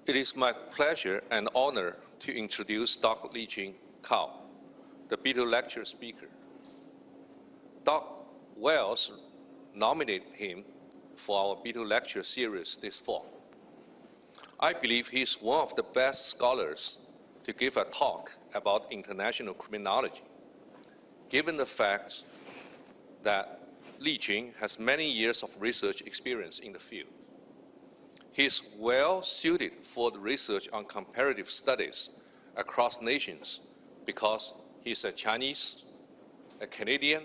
It is my pleasure and honor to introduce Dr. Liqun Cao, the Beto Lecture speaker. Dr. Wells nominated him for our Beto Lecture series this fall. I believe he's one of the best scholars to give a talk about international criminology, given the fact that Liqun has many years of research experience in the field. He is well suited for the research on comparative studies across nations because he's a Chinese, a Canadian,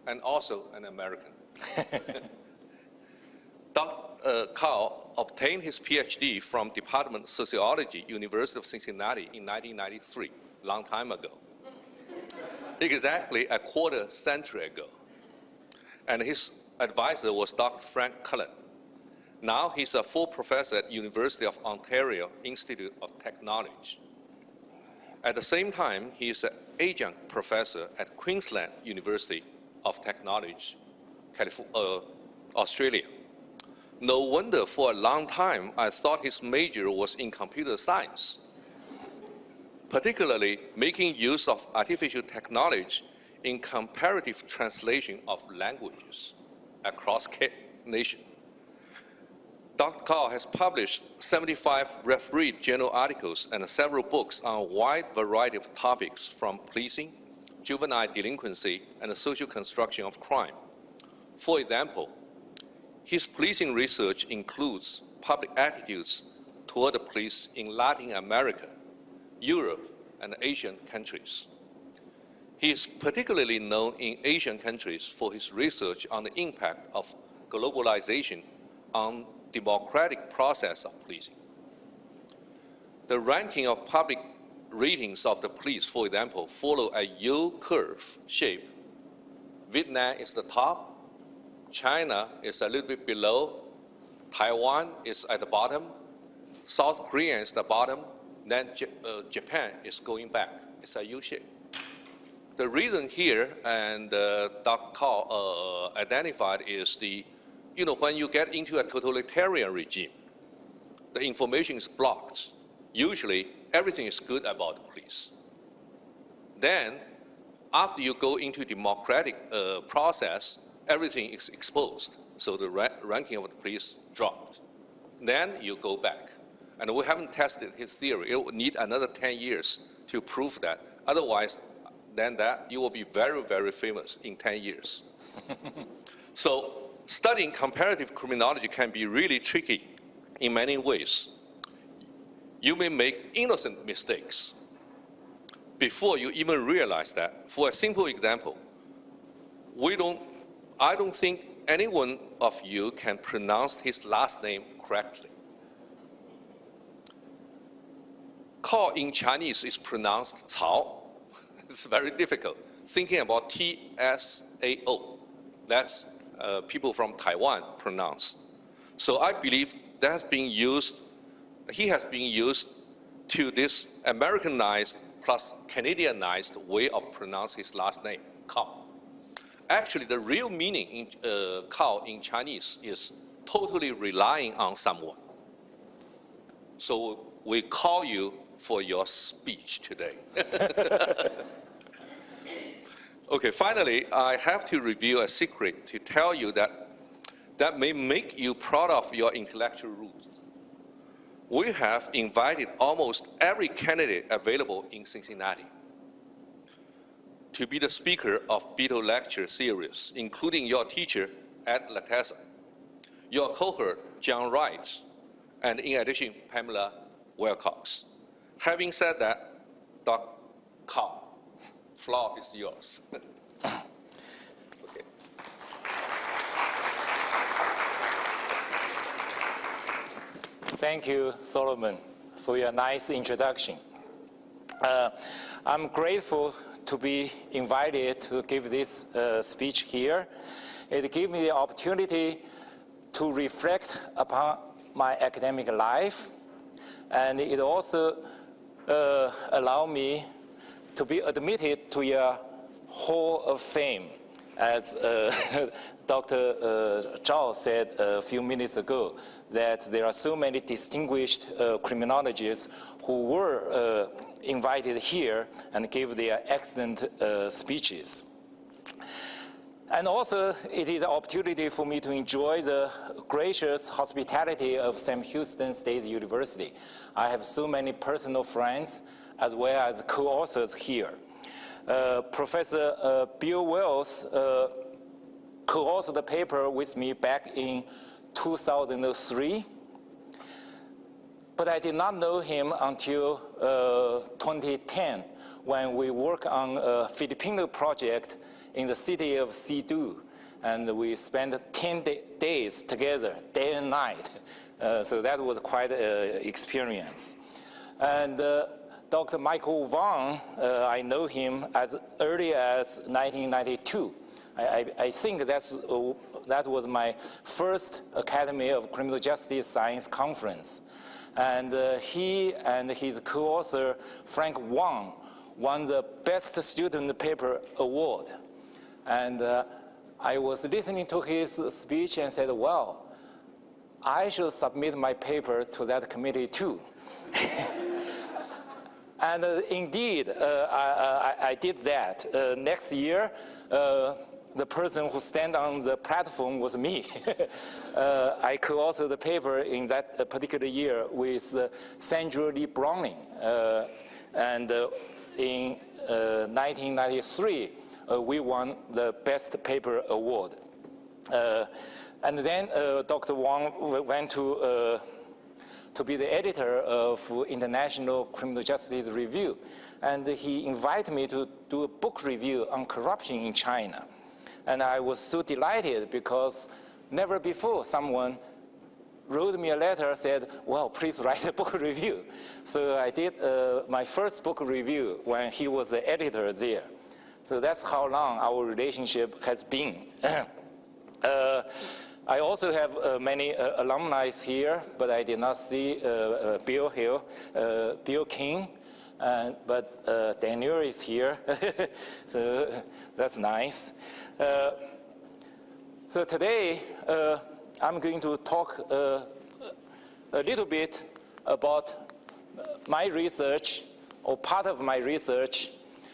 and also an American. Dr. Cao obtained his PhD from Department of Sociology, University of Cincinnati in 1993, a long time ago. Exactly a quarter century ago. And his advisor was Dr. Frank Cullen. Now he's a full professor at University of Ontario Institute of Technology. At the same time, he is an adjunct professor at Queensland University of Technology, Australia. No wonder for a long time I thought his major was in computer science, particularly making use of artificial technology in comparative translation of languages across nations. Dr. Cao has published 75 refereed journal articles and several books on a wide variety of topics from policing, juvenile delinquency, and the social construction of crime. For example, his policing research includes public attitudes toward the police in Latin America, Europe, and Asian countries. He is particularly known in Asian countries for his research on the impact of globalization on democratic process of policing. The ranking of public ratings of the police, for example, follow a U-curve shape. Vietnam is the top, China is a little bit below, Taiwan is at the bottom, South Korea is the bottom, then Japan is going back. It's a U-shape. The reason here, and Dr. Cao identified, is when you get into a totalitarian regime, the information is blocked. Usually, everything is good about the police. Then, after you go into democratic process, everything is exposed. So the ranking of the police dropped. Then you go back. And we haven't tested his theory. It would need another 10 years to prove that. Otherwise, then you will be very, very famous in 10 years. So studying comparative criminology can be really tricky in many ways. You may make innocent mistakes before you even realize that. For a simple example, I don't think any one of you can pronounce his last name correctly. Cao in Chinese is pronounced Cao. It's very difficult. Thinking about T-S-A-O. That's people from Taiwan pronounce. So I believe that has been used, he has been used to this Americanized plus Canadianized way of pronouncing his last name, Cao. Actually, the real meaning in Cao in Chinese is totally relying on someone. So we call you for your speech today. Okay, finally, I have to reveal a secret to tell you that may make you proud of your intellectual roots. We have invited almost every candidate available in Cincinnati to be the speaker of Beto Lecture series, including your teacher, Ed Latessa, your cohort, John Wright, and in addition, Pamela Wilcox. Having said that, Dr. Cao, floor is yours. Okay. Thank you, Solomon, for your nice introduction. I'm grateful to be invited to give this speech here. It gives me the opportunity to reflect upon my academic life, and it also allows me to be admitted to your Hall of Fame as Dr. Cao said a few minutes ago, that there are so many distinguished criminologists who were invited here and gave their excellent speeches. And also, it is an opportunity for me to enjoy the gracious hospitality of Sam Houston State University. I have so many personal friends as well as co-authors here. Professor Bill Wells co-authored a paper with me back in 2003, but I did not know him until 2010 when we worked on a Filipino project in the city of Cebu, and we spent 10 days together, day and night. So that was quite an experience. And Dr. Michael Wang, I know him as early as 1992. I think that was my first Academy of Criminal Justice Science conference. And he and his co-author, Frank Wang, won the Best Student Paper Award. And I was listening to his speech and said, well, I should submit my paper to that committee too. And indeed, I did that. Next year, the person who stand on the platform was me. I co-authored the paper in that particular year with Sandra Lee Browning. And in 1993, we won the Best Paper Award. And then Dr. Wang went to be the editor of International Criminal Justice Review. And he invited me to do a book review on corruption in China. And I was so delighted because never before someone wrote me a letter, said, well, please write a book review. So I did my first book review when he was the editor there. So that's how long our relationship has been. I also have many alumni here, but I did not see Bill Hill, Bill King, but Daniel is here, so that's nice. So today, I'm going to talk a little bit about my research, or part of my research.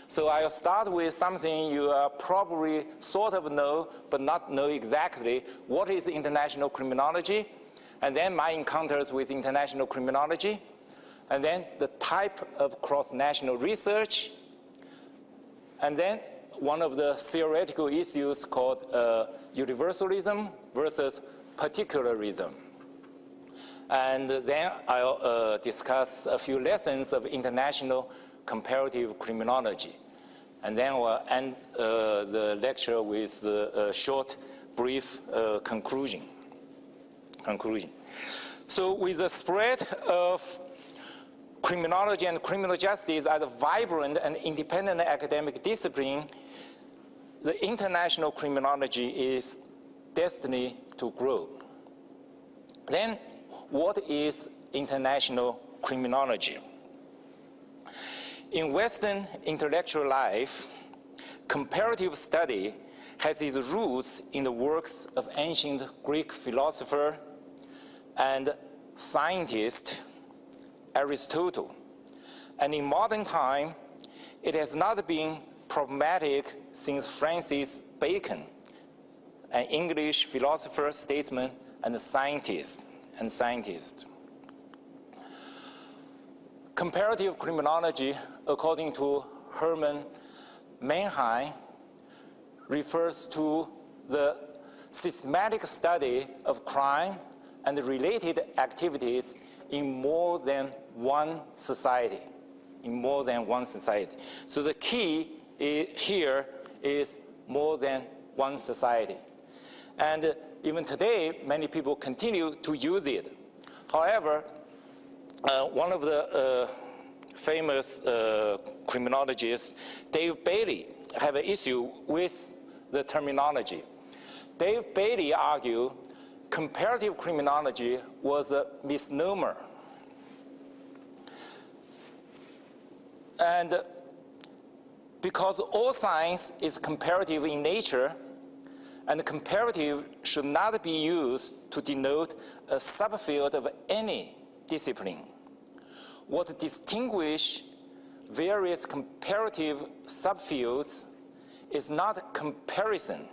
So I'll start with something you probably sort of know, but not know exactly. What is international criminology? And then my encounters with international criminology. And then the type of cross-national research. And then one of the theoretical issues called universalism versus particularism. And then I'll discuss a few lessons of international comparative criminology. And then we'll end the lecture with a short, brief conclusion. So with the spread of criminology and criminal justice as a vibrant and independent academic discipline, the international criminology is destined to grow. Then, what is international criminology? In Western intellectual life, comparative study has its roots in the works of ancient Greek philosopher and scientist Aristotle. And in modern time, it has not been problematic since Francis Bacon, an English philosopher, statesman, and scientist. Comparative criminology, according to Herman Mannheim, refers to the systematic study of crime and related activities in more than one society. So the key here is more than one society. And even today, many people continue to use it. However, one of the famous criminologists, Dave Bailey, have an issue with the terminology. Dave Bailey argued comparative criminology was a misnomer. And because all science is comparative in nature, And comparative should not be used to denote a subfield of any discipline. What distinguishes various comparative subfields is not comparison,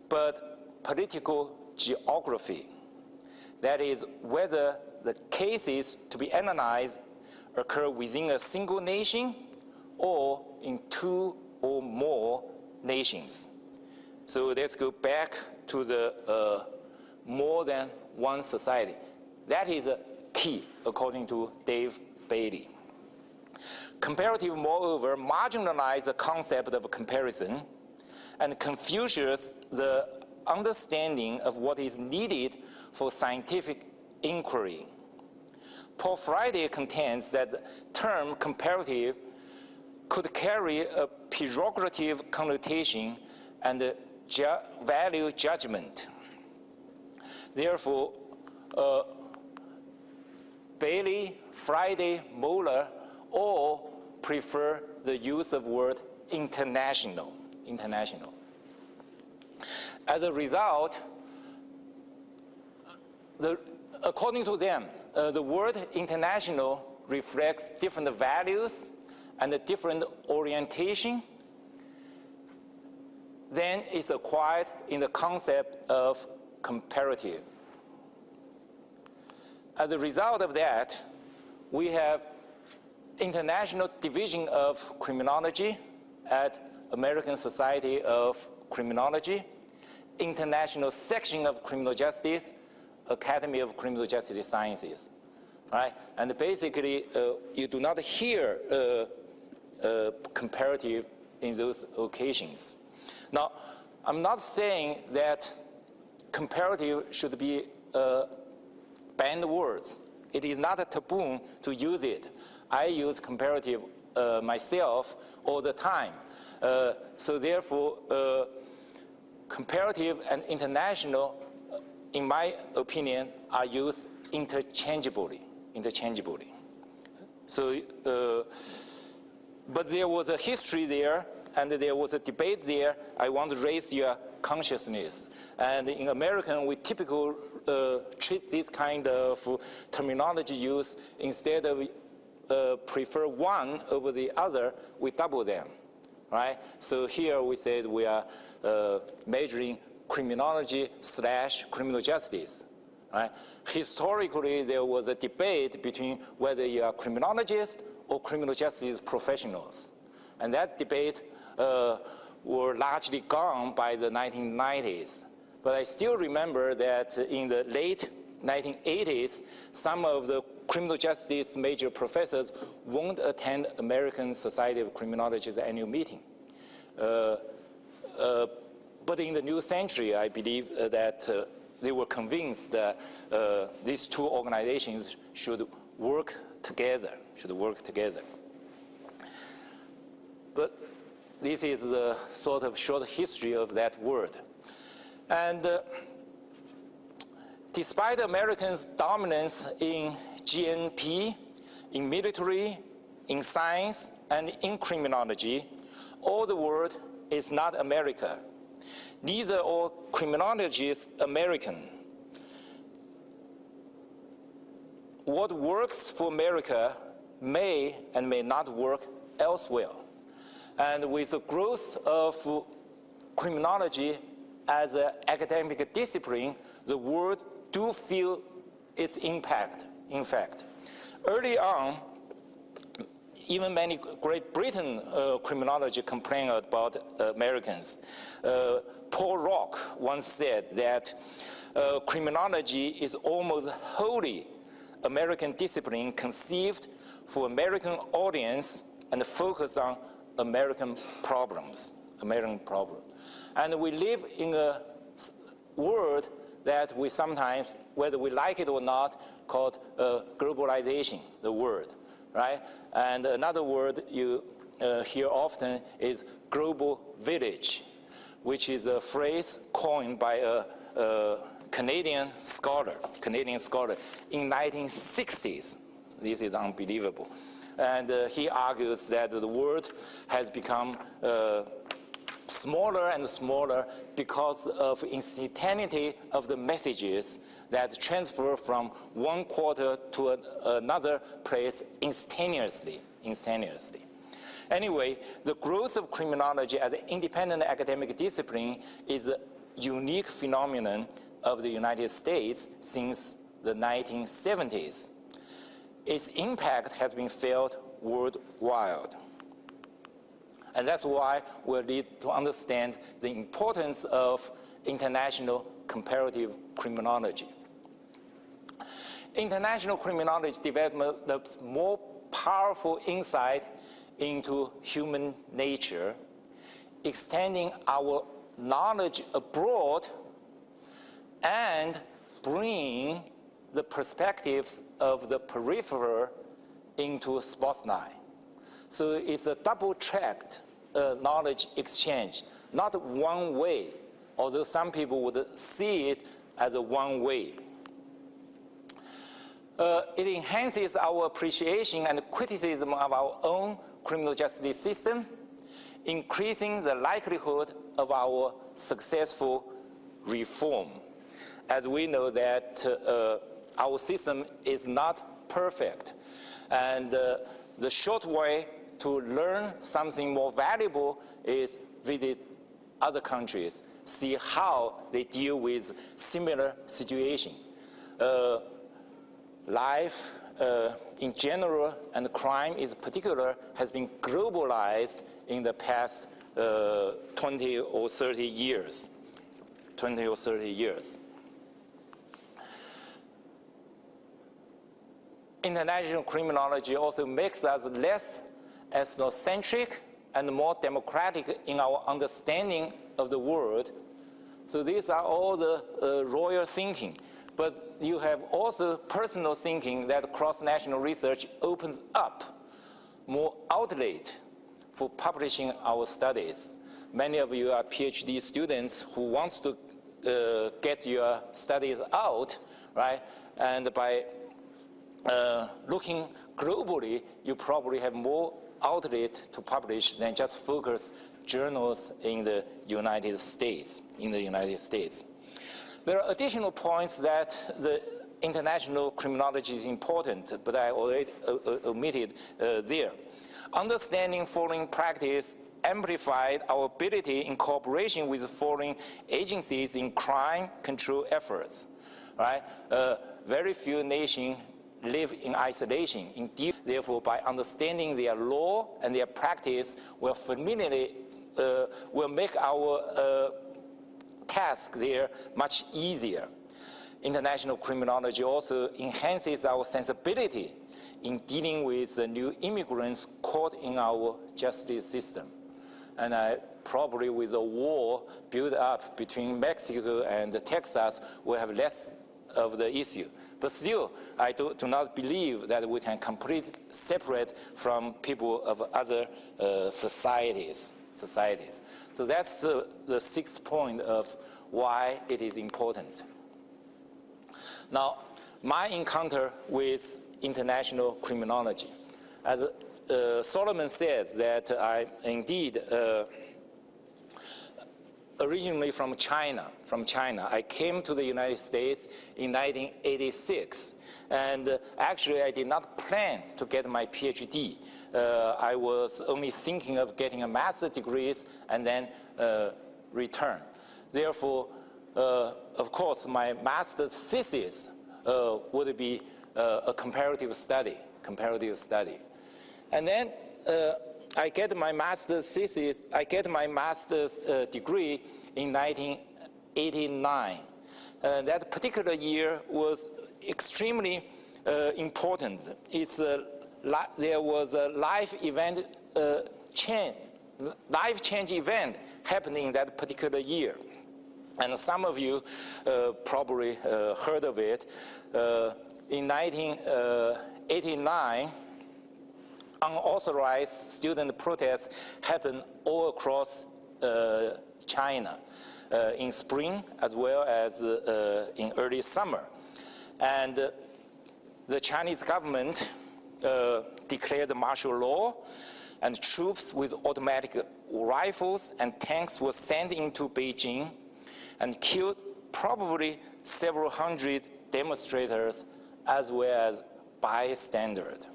but political geography. That is, whether the cases to be analyzed occur within a single nation or in two or more nations. So let's go back to the more than one society. That is a key, according to Dave Bailey. Comparative, moreover, marginalizes the concept of comparison and confuses the understanding of what is needed for scientific inquiry. Paul Friday contends that the term comparative could carry a pejorative connotation and value judgment. Therefore, Bailey, Friday, Moeller all prefer the use of word international. As a result, according to them, the word international reflects different values and a different orientation than is acquired in the concept of comparative. As a result of that, we have International Division of Criminology at American Society of Criminology, International Section of Criminal Justice, Academy of Criminal Justice Sciences, right? And basically, you do not hear comparative in those occasions. Now, I'm not saying that comparative should be banned words. It is not a taboo to use it. I use comparative myself all the time. So therefore, comparative and international, in my opinion, are used interchangeably. So, but there was a history there, and there was a debate there. I want to raise your consciousness. And in American, we typically treat this kind of terminology use, instead of prefer one over the other, we double them, right? So here we said we are measuring criminology / criminal justice, right? Historically, there was a debate between whether you are criminologists or criminal justice professionals. And that debate were largely gone by the 1990s. But I still remember that in the late 1980s, some of the criminal justice major professors won't attend American Society of Criminology's annual meeting. But in the new century, I believe that they were convinced that these two organizations should work together. But this is the sort of short history of that word. And despite Americans' dominance in GNP, in military, in science, and in criminology, all the world is not America. These are all criminologists American. What works for America may and may not work elsewhere. And with the growth of criminology as an academic discipline, the world do feel its impact, in fact. Early on, even many Great Britain criminology complained about Americans. Paul Rock once said that criminology is almost wholly American discipline, conceived for American audience and focused on American problems. And we live in a world that we sometimes, whether we like it or not, called globalization, the word, right? And another word you hear often is global village, which is a phrase coined by a Canadian scholar in 1960s. This is unbelievable. And he argues that the world has become smaller and smaller because of instantaneity of the messages that transfer from one quarter to another place instantaneously. Anyway, the growth of criminology as an independent academic discipline is a unique phenomenon of the United States since the 1970s. Its impact has been felt worldwide. And that's why we need to understand the importance of international comparative criminology. International criminology develops more powerful insight into human nature, extending our knowledge abroad and bringing the perspectives of the peripheral into spotlight. So it's a double-tracked knowledge exchange, not one way, although some people would see it as a one way. It enhances our appreciation and criticism of our own criminal justice system, increasing the likelihood of our successful reform. As we know that our system is not perfect, and the short way to learn something more valuable is visit other countries, see how they deal with similar situations. Life in general and crime in particular has been globalized in the past 20 or 30 years. International criminology also makes us less ethnocentric and more democratic in our understanding of the world. So these are all the royal thinking. But you have also personal thinking that cross-national research opens up more outlet for publishing our studies. Many of you are PhD students who want to get your studies out, right? And by looking globally, you probably have more outlet to publish than just focus journals in the United States. There are additional points that the international criminology is important, but I already omitted there. Understanding foreign practice amplified our ability in cooperation with foreign agencies in crime control efforts, right? Very few nations live in isolation. Indeed, therefore, by understanding their law and their practice, will make our task there much easier. International criminology also enhances our sensibility in dealing with the new immigrants caught in our justice system. And probably with a war built up between Mexico and Texas, we'll have less of the issue. But still, I do not believe that we can completely separate from people of other societies. So that's the sixth point of why it is important. Now, my encounter with international criminology. As Solomon says that I indeed originally from China. I came to the United States in 1986. And actually, I did not plan to get my PhD. I was only thinking of getting a master's degree and then return. Therefore, of course, my master's thesis would be a comparative study. And then I get my master's degree in 1989. That particular year was extremely important. There was a life change event happening in that particular year. And some of you probably heard of it. In 1989, unauthorized student protests happened all across China in spring as well as in early summer. And the Chinese government declared martial law, and troops with automatic rifles and tanks were sent into Beijing and killed probably several hundred demonstrators as well as bystanders.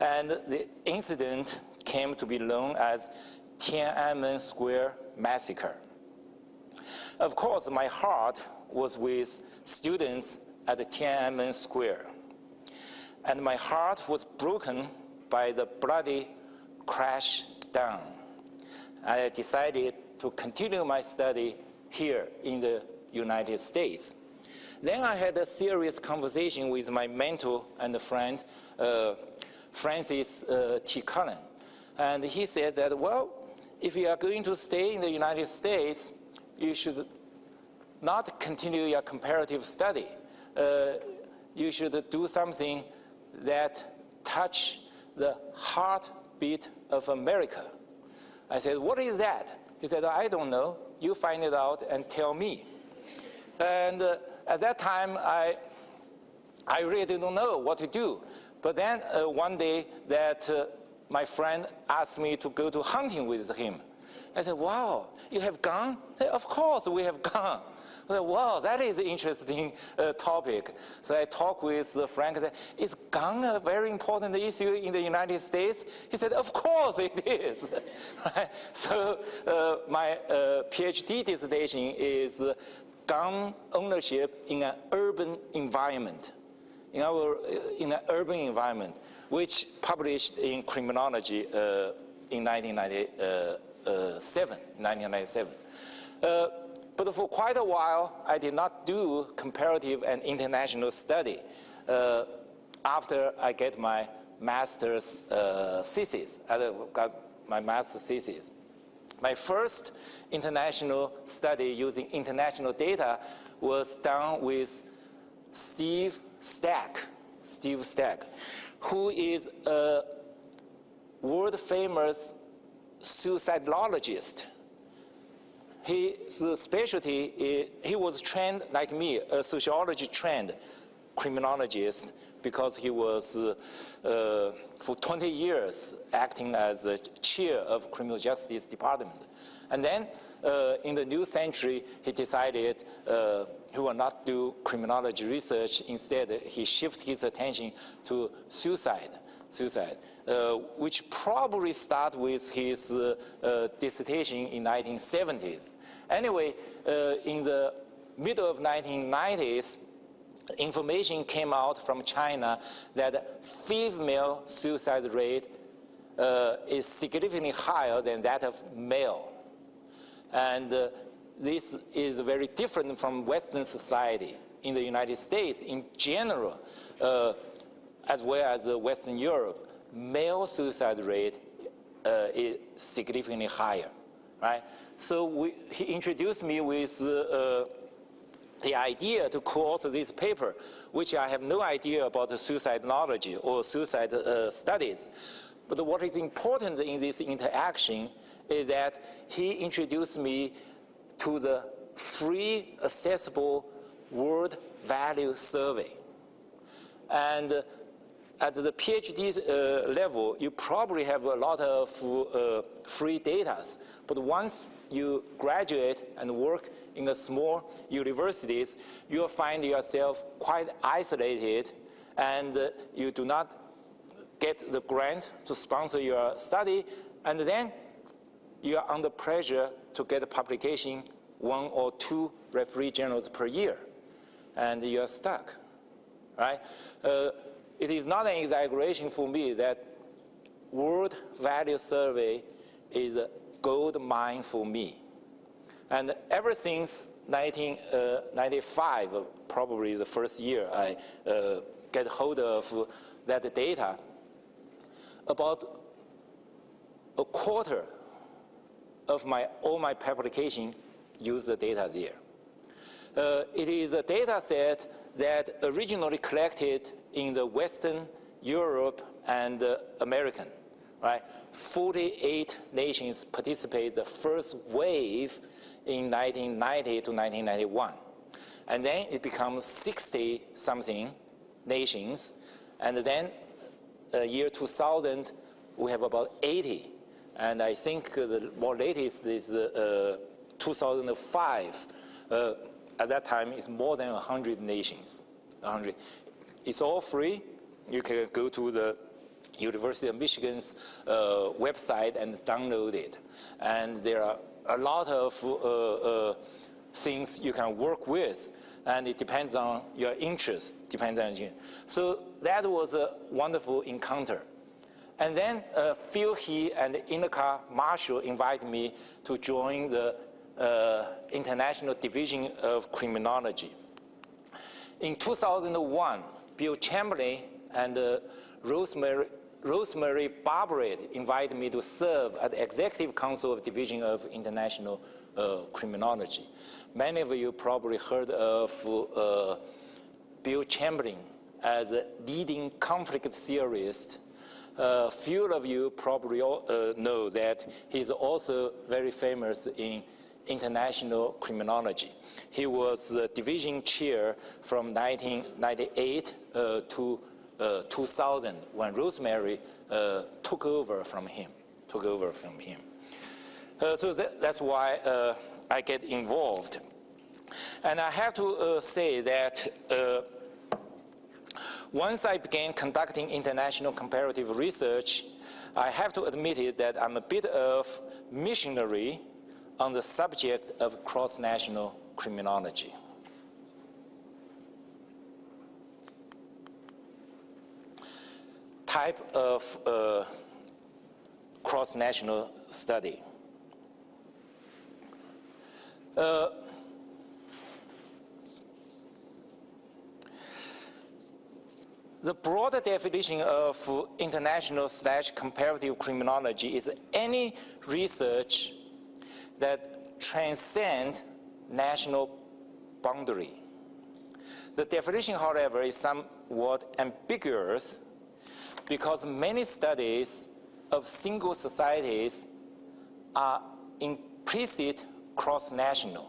And the incident came to be known as Tiananmen Square Massacre. Of course, my heart was with students at the Tiananmen Square, and my heart was broken by the bloody crash down. I decided to continue my study here in the United States. Then I had a serious conversation with my mentor and friend, Francis T. Cullen. And he said that, well, if you are going to stay in the United States, you should not continue your comparative study. You should do something that touch the heartbeat of America. I said, what is that? He said, I don't know. You find it out and tell me. And at that time, I really don't know what to do. But then one day that my friend asked me to go to hunting with him. I said, wow, you have gun? Of course we have gun. I said, wow, that is an interesting topic. So I talked with Frank and said, is gun a very important issue in the United States? He said, of course it is. Right? So my PhD dissertation is gun ownership in an urban environment. In an urban environment, which published in Criminology in 1997. But for quite a while, I did not do comparative and international study after I get my master's thesis. I got my master's thesis. My first international study using international data was done with Steve Stack, who is a world-famous suicidologist. His specialty is, he was trained like me, a sociology trained criminologist, because he was for 20 years acting as the chair of criminal justice department. And then in the new century, he decided he will not do criminology research. Instead, he shifted his attention to suicide, which probably started with his dissertation in 1970s. Anyway, in the middle of 1990s, information came out from China that female suicide rate is significantly higher than that of male. And this is very different from Western society. In the United States, in general, as well as Western Europe, male suicide rate is significantly higher, right? So he introduced me with the idea to co-author this paper, which I have no idea about the suicidology or suicide studies. But what is important in this interaction is that he introduced me to the free, accessible World Value Survey. And at the PhD level, you probably have a lot of free data. But once you graduate and work in the small universities, you'll find yourself quite isolated, and you do not get the grant to sponsor your study, and then you are under pressure to get a publication 1 or 2 referee journals per year, and you are stuck, right? It is not an exaggeration for me that World Value Survey is a gold mine for me. And ever since 1995, probably the first year I get hold of that data, about a quarter of all my publication use the data there. It is a data set that originally collected in the Western Europe and American, right? 48 nations participate the first wave in 1990 to 1991. And then it becomes 60-something nations. And then year 2000, we have about 80. And I think the more latest is 2005. At that time, it's more than 100 nations. 100. It's all free. You can go to the University of Michigan's website and download it. And there are a lot of things you can work with, and it depends on your interest. So that was a wonderful encounter. And then Phil He and Inaka Marshall invited me to join the International Division of Criminology. In 2001, Bill Chamberlain and Rosemary Barbarett invited me to serve at the Executive Council of Division of International Criminology. Many of you probably heard of Bill Chamberlain as a leading conflict theorist. Few of you probably know that he's also very famous in international criminology. He was the division chair from 1998 to 2000 when Rosemary took over from him. So that's why I get involved. And I have to say that once I began conducting international comparative research, I have to admit it that I'm a bit of missionary on the subject of cross-national criminology. Type of cross-national study. The broader definition of international/comparative criminology is any research that transcends national boundary. The definition, however, is somewhat ambiguous because many studies of single societies are implicit cross-national,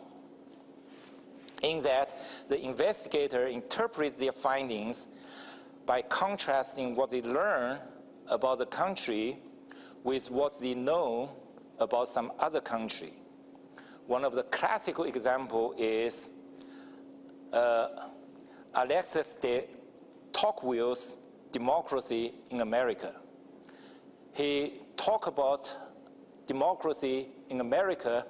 in that the investigator interprets their findings by contrasting what they learn about the country with what they know about some other country. One of the classical examples is Alexis de Tocqueville's Democracy in America. He talked about democracy in America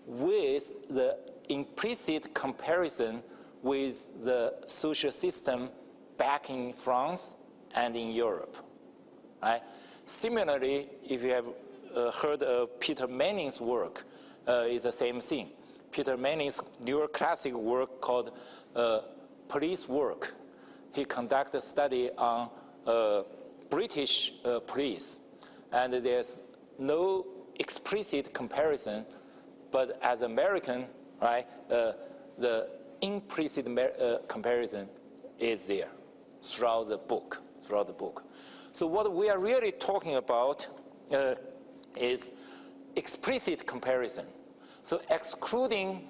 with the implicit comparison with the social system back in France and in Europe. Right? Similarly, if you have heard of Peter Manning's work, it's the same thing. Peter Manning's neoclassic work called Police Work. He conducted a study on British police, and there's no explicit comparison, but as American, right, the implicit comparison is there throughout the book. So what we are really talking about is explicit comparison. So excluding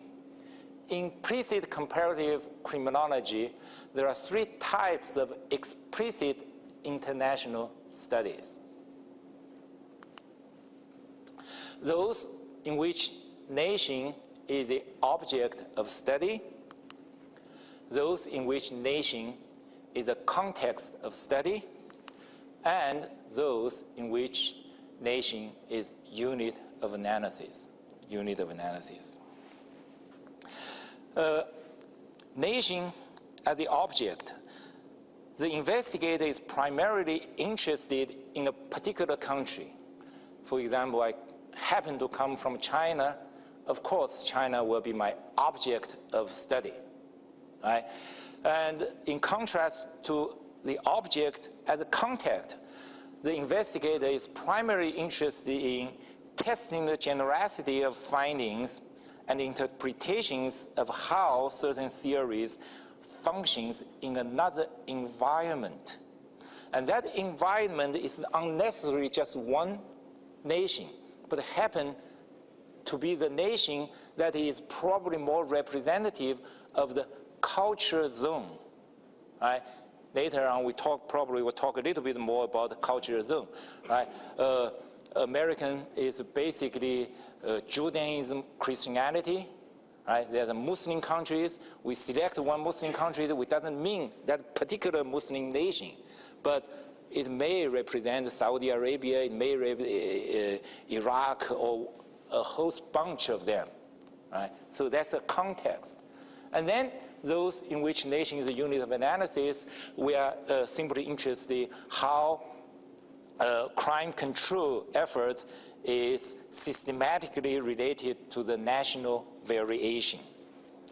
implicit comparative criminology, there are three types of explicit international studies. Those in which nation is the object of study, those in which nation is the context of study, and those in which nation is unit of analysis. Nation as the object. The investigator is primarily interested in a particular country. For example, I happen to come from China. Of course, China will be my object of study. Right? And in contrast to the object as a contact, the investigator is primarily interested in testing the generality of findings and interpretations of how certain theories functions in another environment. And that environment is not necessarily just one nation, but happen to be the nation that is probably more representative of the culture zone. Right? Later on, we'll talk a little bit more about the culture zone. Right? American is basically Judaism, Christianity, right? There are Muslim countries. We select one Muslim country, it doesn't mean that particular Muslim nation, but it may represent Saudi Arabia, it may represent Iraq, or a whole bunch of them, right? So that's a context. And then those in which nation is a unit of analysis, we are simply interested how crime control effort is systematically related to the national variation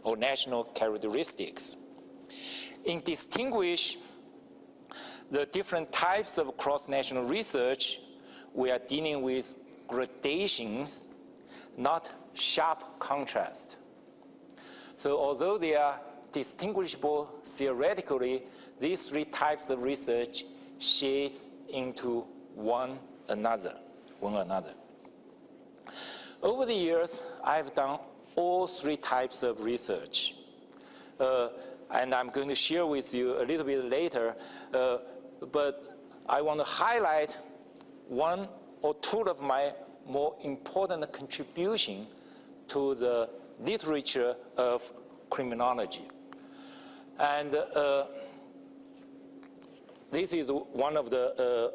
or national characteristics. In distinguish the different types of cross-national research, we are dealing with gradations, not sharp contrast. So although they are distinguishable theoretically, these three types of research shades into one another. Over the years, I've done all three types of research. And I'm going to share with you a little bit later, but I want to highlight one or two of my more important contributions to the literature of criminology. And this is one of the,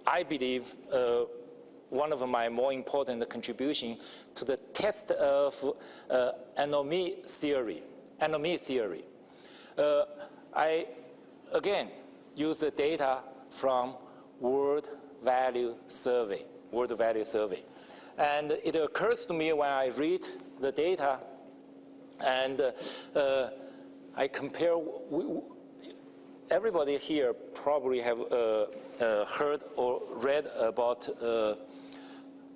I believe, one of my more important contributions to the test of anomy theory. I, again, use the data from World Value Survey. And it occurs to me when I read the data and I compare, everybody here probably have heard or read about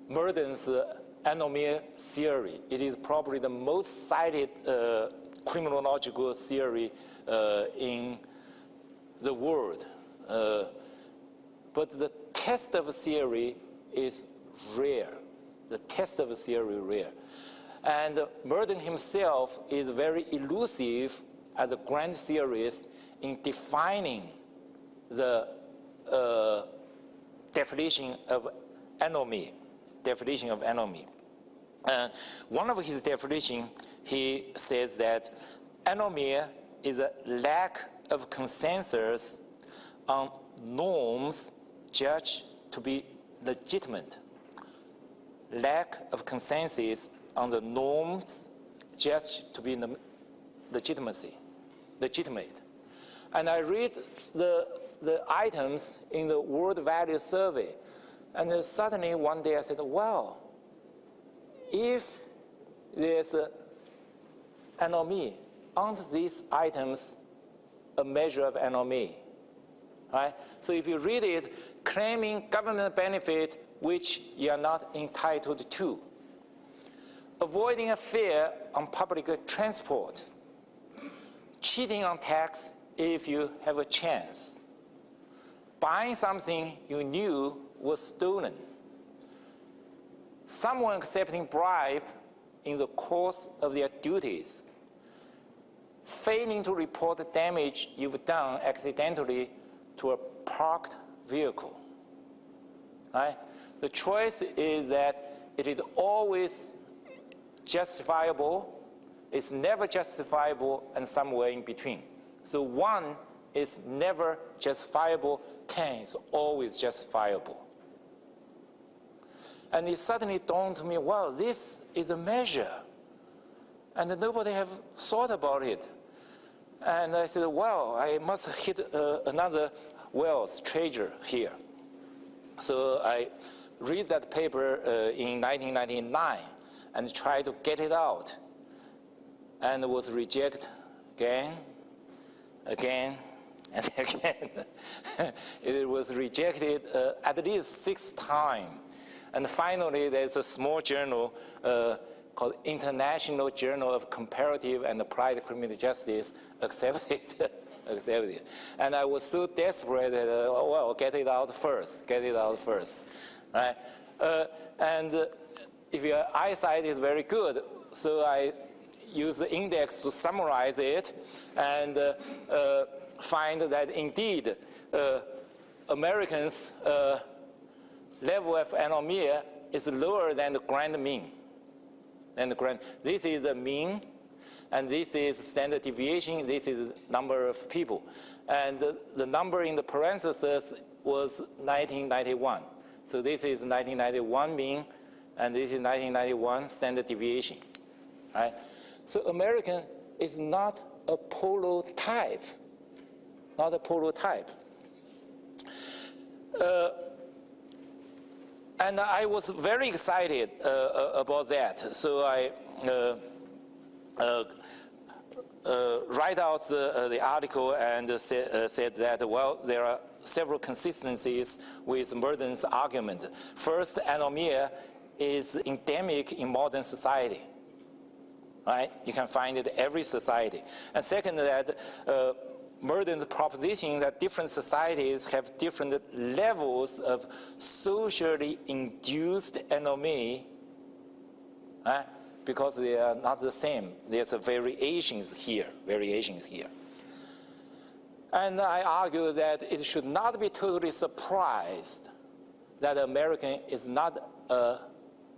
Murden's anomy theory. It is probably the most cited criminological theory in the world. But the test of theory is rare. And Murden himself is very elusive as a grand theorist in defining the definition of anomy. One of his definitions, he says that anomy is a lack of consensus on norms judged to be legitimate. Lack of consensus on the norms judged to be legitimate. And I read the items in the World Value Survey, and then suddenly one day I said, well, if there's an anomy, aren't these items a measure of anomy? Right? So if you read it, claiming government benefit which you are not entitled to, avoiding a fare on public transport, cheating on tax if you have a chance, buying something you knew was stolen, someone accepting bribe in the course of their duties, failing to report the damage you've done accidentally to a parked vehicle. Right? The choice is that it is always justifiable, it's never justifiable, and somewhere in between. So 1 is never justifiable, 10 is always justifiable. And it suddenly dawned to me, well, this is a measure. And nobody have thought about it. And I said, well, I must hit another Wells treasure here. So I read that paper in 1999 and tried to get it out. And it was rejected again, and again. It was rejected at least 6 times. And finally, there's a small journal called International Journal of Comparative and Applied Criminal Justice accepted it. And I was so desperate that, well, get it out first, right? And if your eyesight is very good, so I use the index to summarize it and find that indeed Americans level of anomia is lower than the grand mean. This is the mean, and this is standard deviation, this is number of people. And the number in the parentheses was 1991. So this is 1991 mean, and this is 1991 standard deviation, right? So American is not a polo type, not a polo type. And I was very excited about that. So I write out the article and said that, well, there are several consistencies with Merden's argument. First, anomia is endemic in modern society, right? You can find it in every society. And second, that Merden's proposition that different societies have different levels of socially induced anomia, right? Because they are not the same. There's variations here. And I argue that it should not be totally surprised that American is not a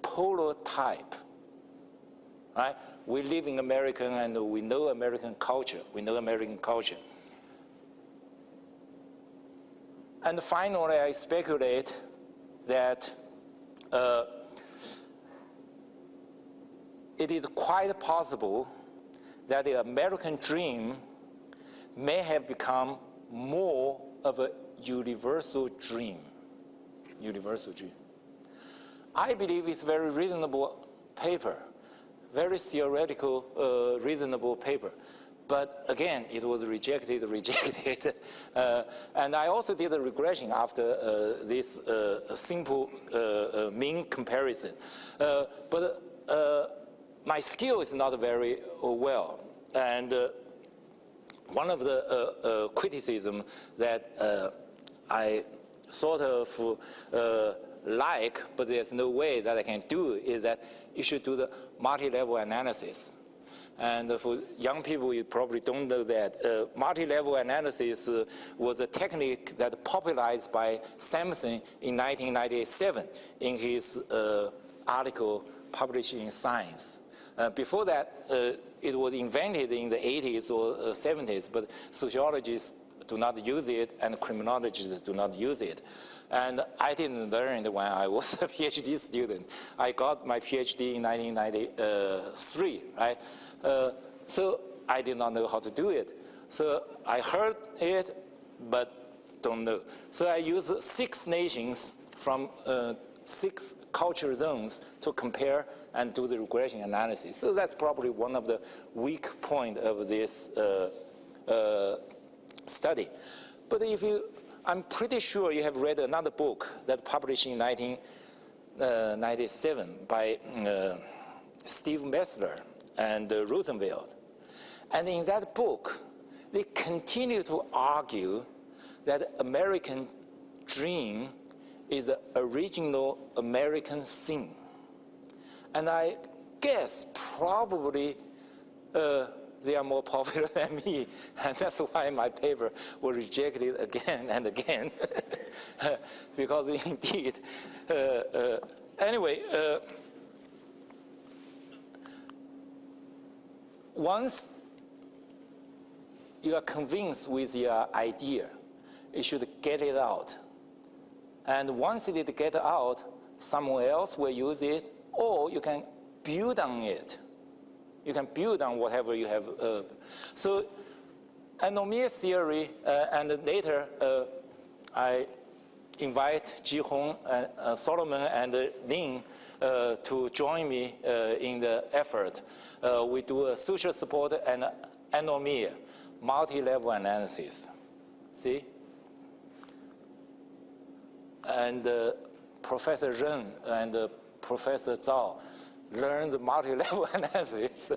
polo type, right? We live in America and we know American culture. And finally, I speculate that it is quite possible that the American dream may have become more of a universal dream. I believe it's a very reasonable paper, very theoretical, reasonable paper. But again, it was rejected. And I also did a regression after this simple mean comparison. But my skill is not very well. And one of the criticism that I sort of like, but there's no way that I can do, is that you should do the multi-level analysis. And for young people, you probably don't know that multi-level analysis was a technique that popularized by Sampson in 1997 in his article published in Science. Before that, it was invented in the 80s or 70s, but sociologists do not use it and criminologists do not use it. And I didn't learn it when I was a PhD student. I got my PhD in 1993, right? So I did not know how to do it. So I heard it, but don't know. So I used 6 nations from 6 culture zones to compare and do the regression analysis. So that's probably one of the weak points of this study. But I'm pretty sure you have read another book that published in 1997 by Steve Messler and Rosenfeld. And in that book, they continue to argue that American dream is an original American thing. And I guess probably they are more popular than me, and that's why my paper was rejected again and again. Because indeed, anyway, once you are convinced with your idea, you should get it out. And once it gets out, someone else will use it, or you can build on it. You can build on whatever you have. So anomia theory, and later I invite Ji-Hong, Solomon, and Lin to join me in the effort. We do a social support and anomia, multi-level analysis. See? And Professor Ren and Professor Zhao learned multi-level analysis.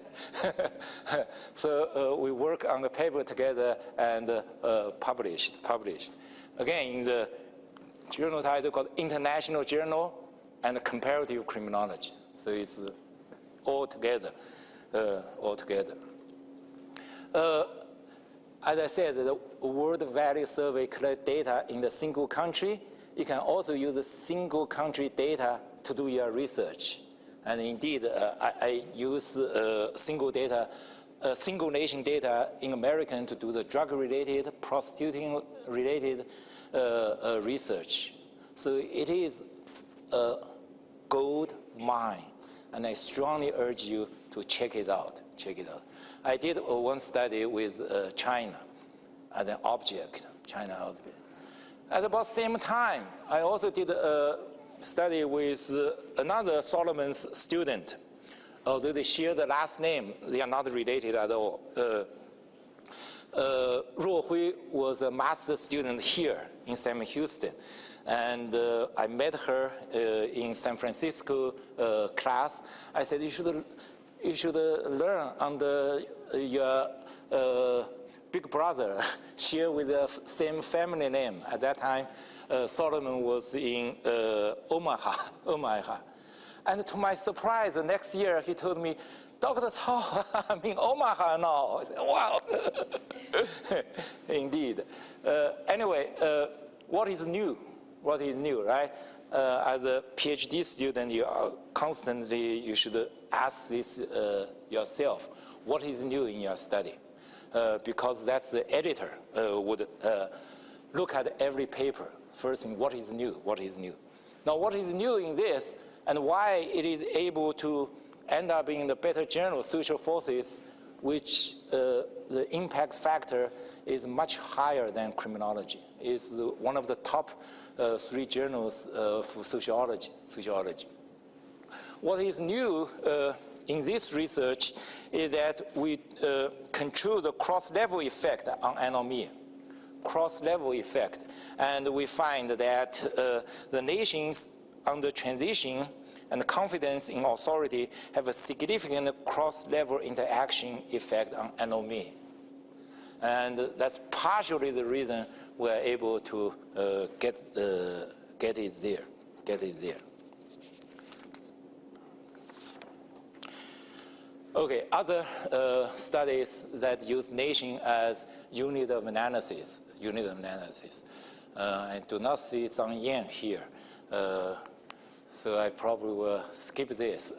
So we work on the paper together and published. Again, in the journal title called International Journal and Comparative Criminology. So it's all together. As I said, the World Value Survey collects data in the single country. you can also use a single country data to do your research. And indeed, I use single nation data in American to do the drug-related, prostituting-related research. So it is a gold mine, and I strongly urge you to check it out. I did one study with China as an object, China object. At about the same time, I also did a study with another Solomon's student. Although they share the last name, they are not related at all. Ruo Hui was a master student here in Sam Houston. And I met her in San Francisco class. I said, you should learn under your big brother, share with the same family name. At that time, Solomon was in Omaha. And to my surprise, the next year he told me, Dr. Cao, I'm in Omaha now. I said, wow. Indeed. Anyway, what is new? What is new, right? As a PhD student, you should ask this yourself. What is new in your study? Because that's the editor would look at every paper. First thing, what is new? What is new? Now, what is new in this, and why it is able to end up in the better journal, Social Forces, which the impact factor is much higher than criminology. It's one of the top 3 journals for sociology. What is new in this research is that we control the cross-level effect on anomia. Cross-level effect. And we find that the nations under transition and confidence in authority have a significant cross-level interaction effect on anomia. And that's partially the reason we're able to get it there. Okay, other studies that use nation as unit of analysis. I do not see Zhang Yan here, so I probably will skip this.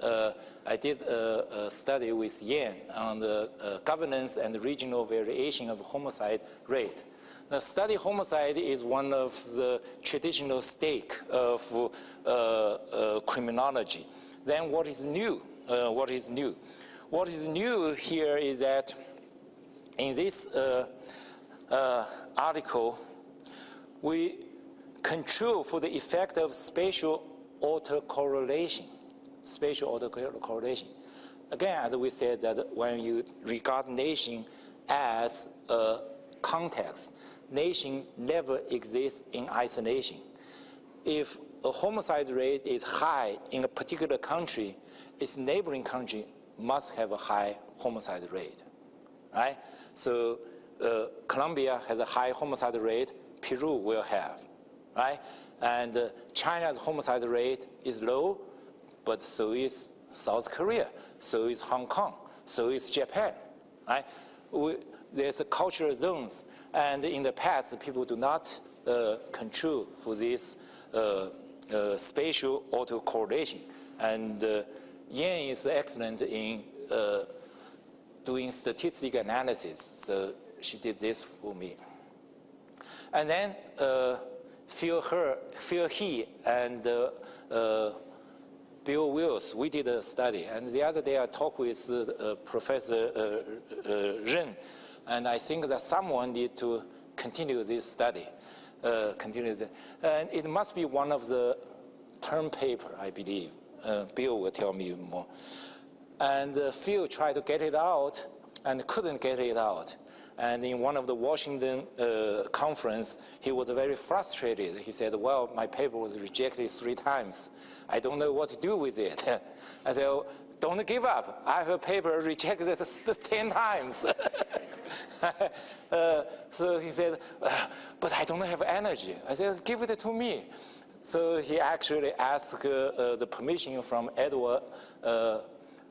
I did a study with Yan on the governance and regional variation of homicide rate. The study homicide is one of the traditional stake of criminology. Then what is new? What is new here is that in this article, we control for the effect of spatial autocorrelation. Again, as we said, that when you regard nation as a context, nation never exists in isolation. If a homicide rate is high in a particular country, its neighboring country must have a high homicide rate, right? So Colombia has a high homicide rate, Peru will have, right? And China's homicide rate is low, but so is South Korea, so is Hong Kong, so is Japan, right? There's cultural zones, and in the past, people do not control for this spatial autocorrelation. And Yan is excellent in doing statistical analysis, so she did this for me. And then Phil He and Bill Wills, we did a study. And the other day I talked with Professor Ren, and I think that someone need to continue this study. And it must be one of the term paper, I believe. Bill will tell me more. And Phil tried to get it out and couldn't get it out. And in one of the Washington conference, he was very frustrated. He said, well, my paper was rejected 3 times. I don't know what to do with it. I said, oh, don't give up. I have a paper rejected 10 times. So he said, but I don't have energy. I said, give it to me. So he actually asked the permission from Edward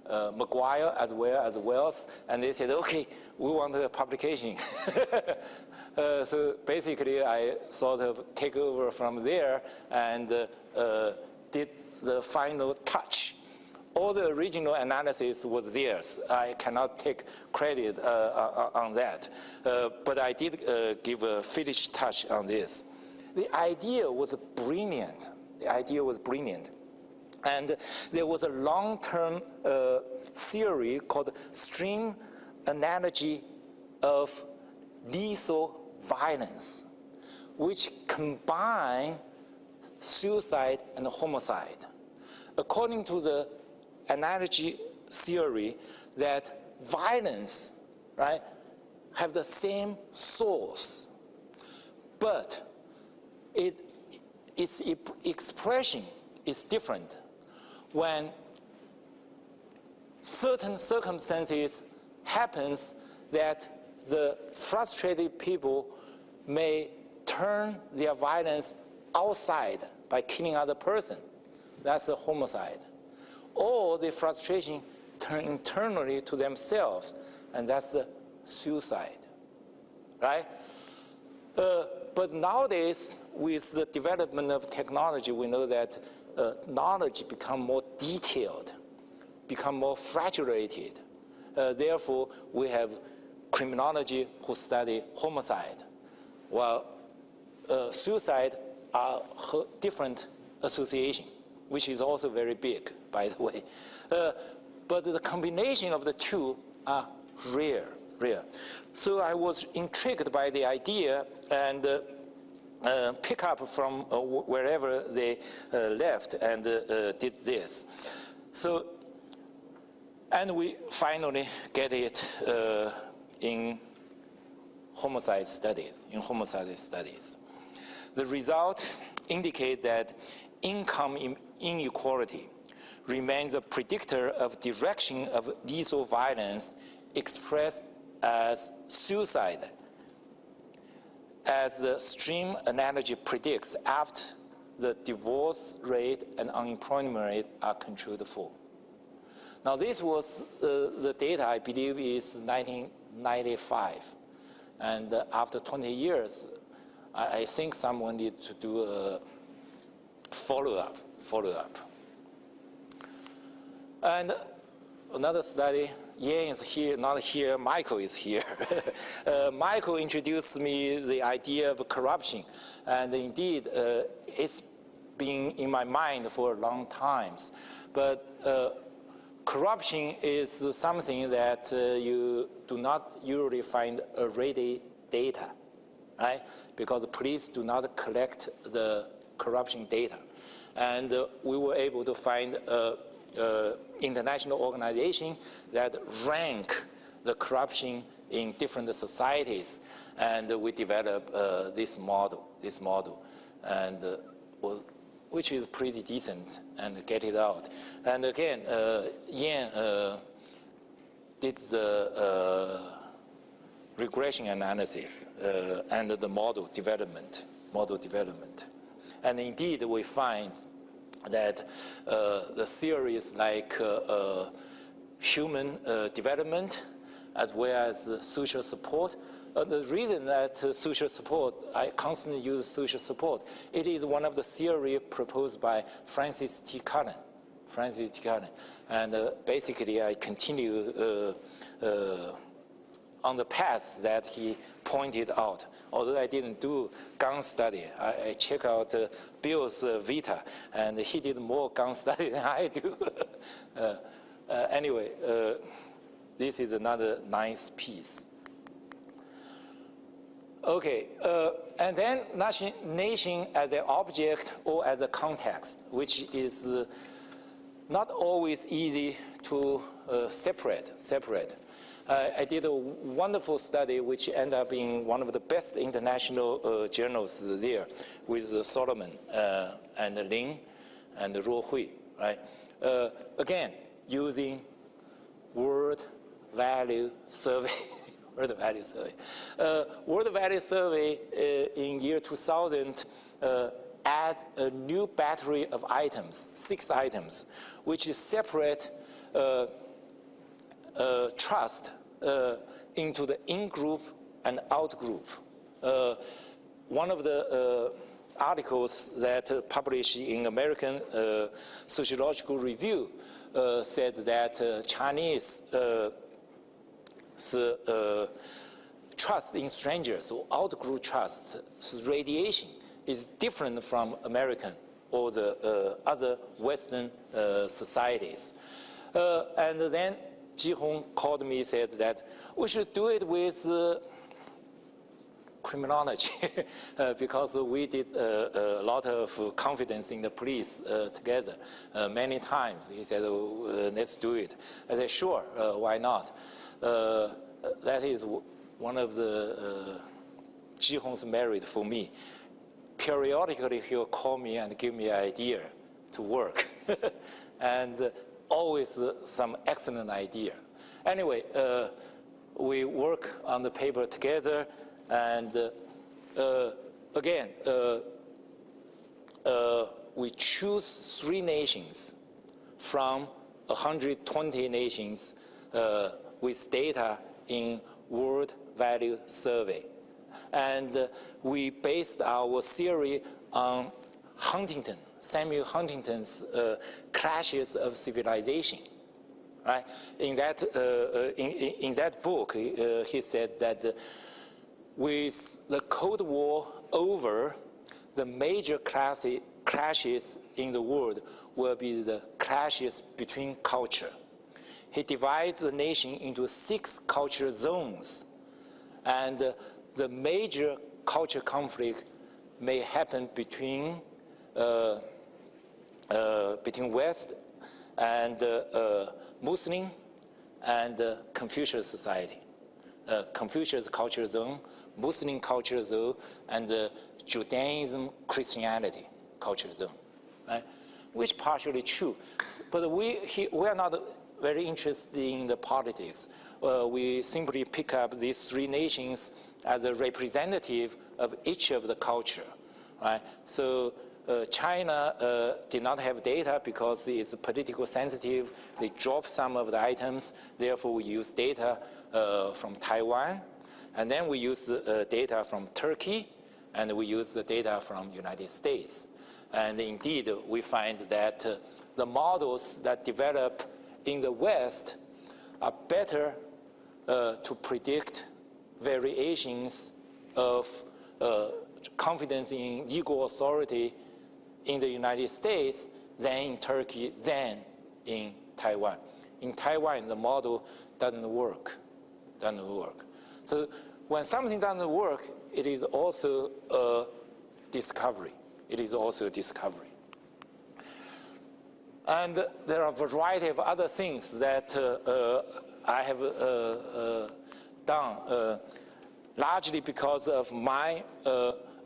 McGuire as well as Wells, and they said, okay, we want a publication. So basically, I sort of take over from there and did the final touch. All the original analysis was theirs. I cannot take credit on that. But I did give a finished touch on this. The idea was brilliant. The idea was brilliant. And there was a long-term theory called stream analogy of lethal violence, which combine suicide and homicide. According to the analogy theory, that violence, right, have the same source, but its expression is different when certain circumstances happens that the frustrated people may turn their violence outside by killing other person. That's a homicide. Or the frustration turn internally to themselves, and that's a suicide, right? But nowadays, with the development of technology, we know that knowledge become more detailed, become more fragmented. Therefore, we have criminology who study homicide, while suicide are different association, which is also very big, by the way. But the combination of the two are rare. So I was intrigued by the idea and pick up from wherever they left and did this. So, and we finally get it in homicide studies. The results indicate that income inequality remains a predictor of direction of lethal violence expressed as suicide, as the stream analogy predicts after the divorce rate and unemployment rate are controlled for. Now this was the data, I believe, is 1995. And after 20 years, I think someone needs to do a follow-up. And another study, Yan is here, not here, Michael is here. Michael introduced me the idea of corruption. And indeed, it's been in my mind for a long time. But corruption is something that you do not usually find already data, right? Because the police do not collect the corruption data. And we were able to find international organization that rank the corruption in different societies, and we developed this model, and which is pretty decent, and get it out. And again, Yan did the regression analysis and the model development. And indeed, we find that the theories like human development as well as social support. The reason that social support, I constantly use social support, it is one of the theories proposed by Francis T. Cullen. And basically, I continue on the path that he pointed out. Although I didn't do gun study, I check out Bill's Vita, and he did more gun study than I do. Anyway, this is another nice piece. Okay, and then nation as an object or as a context, which is not always easy to separate. I did a wonderful study which ended up being one of the best international journals there with Solomon and Lin and Ruo Hui, right? Again, using World Value Survey. World Value Survey in year 2000 add a new battery of items, 6 items, which is separate trust into the in-group and out-group. One of the articles that published in American Sociological Review said that Chinese trust in strangers or out-group trust radiation is different from American or the other Western societies. And then Ji-Hong called me and said that we should do it with criminology because we did a lot of confidence in the police together many times. He said, oh, let's do it. I said, sure, why not? That is one of the Ji-Hong's merit for me. Periodically, he'll call me and give me an idea to work. And always some excellent idea. Anyway, we work on the paper together, and again, we choose 3 nations from 120 nations with data in World Value Survey. And we based our theory on Huntington, Samuel Huntington's Clashes of Civilization. Right? In that book, he said that with the Cold War over, the major clashes in the world will be the clashes between culture. He divides the nation into 6 culture zones, and the major culture conflict may happen between West and Muslim and Confucius society. Confucius culture zone, Muslim culture zone, and Judaism, Christianity culture zone, right? Which partially true, but we are not very interested in the politics. We simply pick up these 3 nations as a representative of each of the culture, right? So China did not have data because it's politically sensitive. They dropped some of the items. Therefore, we use data from Taiwan. And then we use data from Turkey. And we use the data from United States. And indeed, we find that the models that develop in the West are better to predict variations of confidence in legal authority in the United States than in Turkey, than in Taiwan. In Taiwan, the model doesn't work. So when something doesn't work, it is also a discovery. And there are a variety of other things that I have done, largely because of my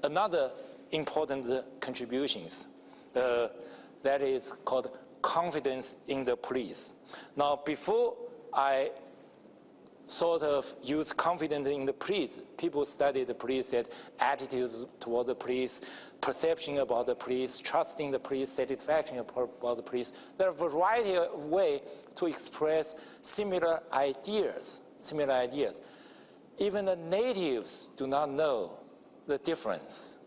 another important contributions. That is called confidence in the police. Now, before I sort of use confidence in the police, people studied the police, said attitudes towards the police, perception about the police, trusting the police, satisfaction about the police. There are a variety of ways to express similar ideas. Even the natives do not know the difference.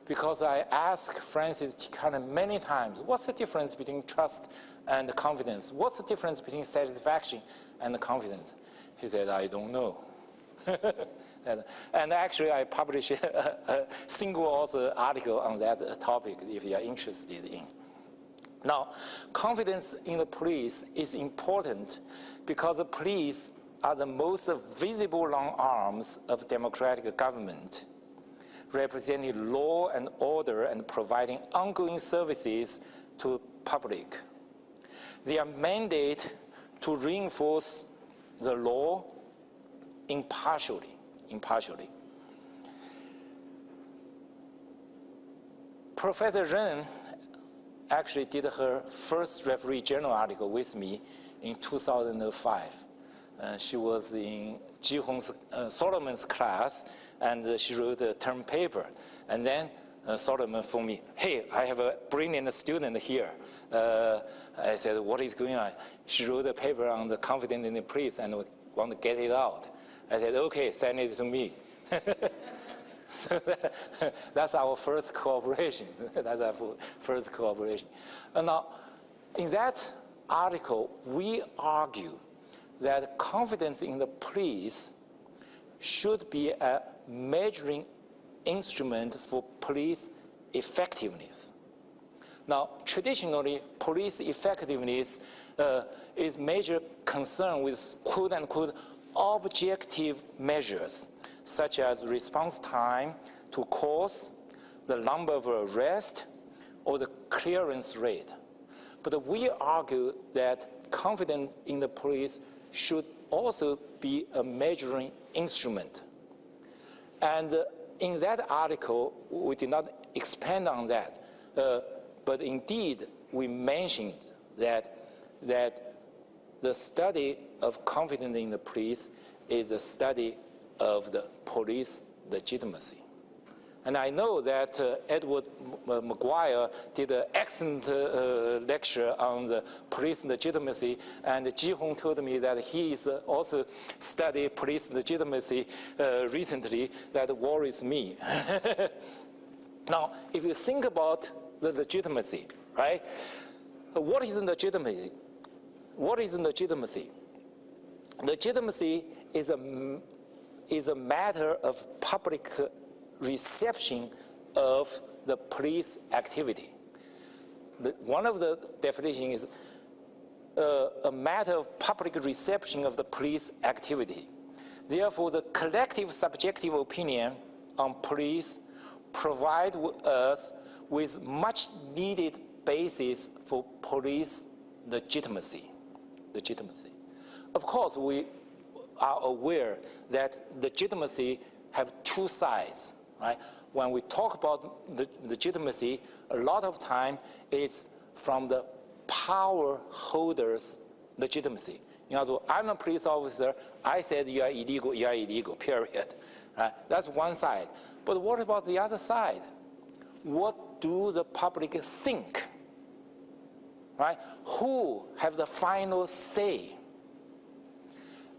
Because I asked Francis Tikana many times, what's the difference between trust and confidence? What's the difference between satisfaction and confidence? He said, I don't know. And actually, I published a single author article on that topic if you are interested in. Now, confidence in the police is important because the police are the most visible long arms of democratic government, representing law and order and providing ongoing services to public. Their mandate to reinforce the law impartially. Professor Ren actually did her first referee journal article with me in 2005. She was in Ji-Hong's Solomon's class, and she wrote a term paper. And then Solomon phoned me, hey, I have a brilliant student here. I said, what is going on? She wrote a paper on the confidence in the police and want to get it out. I said, okay, send it to me. That's our first cooperation. That's our first cooperation. And now, in that article, we argue that confidence in the police should be a measuring instrument for police effectiveness. Now, traditionally, police effectiveness is major concern with quote-unquote objective measures, such as response time to calls, the number of arrests, or the clearance rate. But we argue that confidence in the police should also be a measuring instrument. And in that article, we did not expand on that, but indeed we mentioned that the study of confidence in the police is a study of the police legitimacy. And I know that Edward McGuire did an excellent lecture on the police legitimacy, and Ji-Hong told me that he is also studied police legitimacy recently. That worries me. Now, if you think about the legitimacy, right? What is legitimacy? What is legitimacy? Legitimacy is a matter of public reception of the police activity. One of the definitions is a matter of public reception of the police activity. Therefore, the collective subjective opinion on police provide us with much needed basis for police legitimacy. Of course, we are aware that legitimacy have two sides, right? When we talk about the legitimacy, a lot of time it's from the power holders' legitimacy. In other words, I'm a police officer, I said you are illegal, period. Right? That's one side. But what about the other side? What do the public think? Right? Who have the final say?